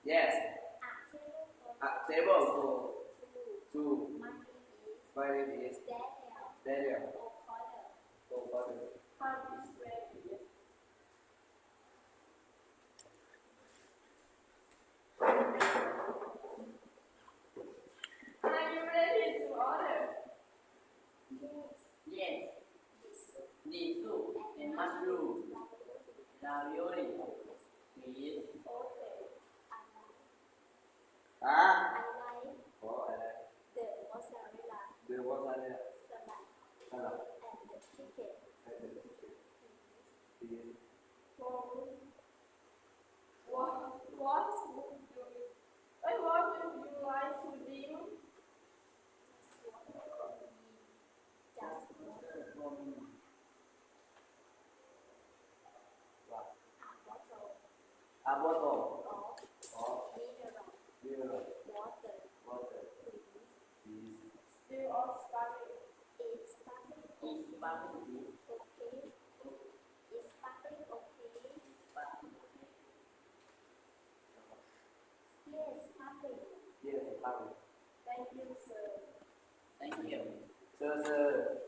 Yes. A table for two. My name is Daniel. O'Connor. Are you ready to order? Yes. Beef soup and mushroom. Ravioli. Meat. Ah. Oh, I like the mozzarella. Salad. And the chicken. Beef. What would you like to do? A bottle of mineral water. Please. Stew or spaghetti? Spaghetti. Yes, spaghetti. Thank you, sir. Thank you. Sir, sir.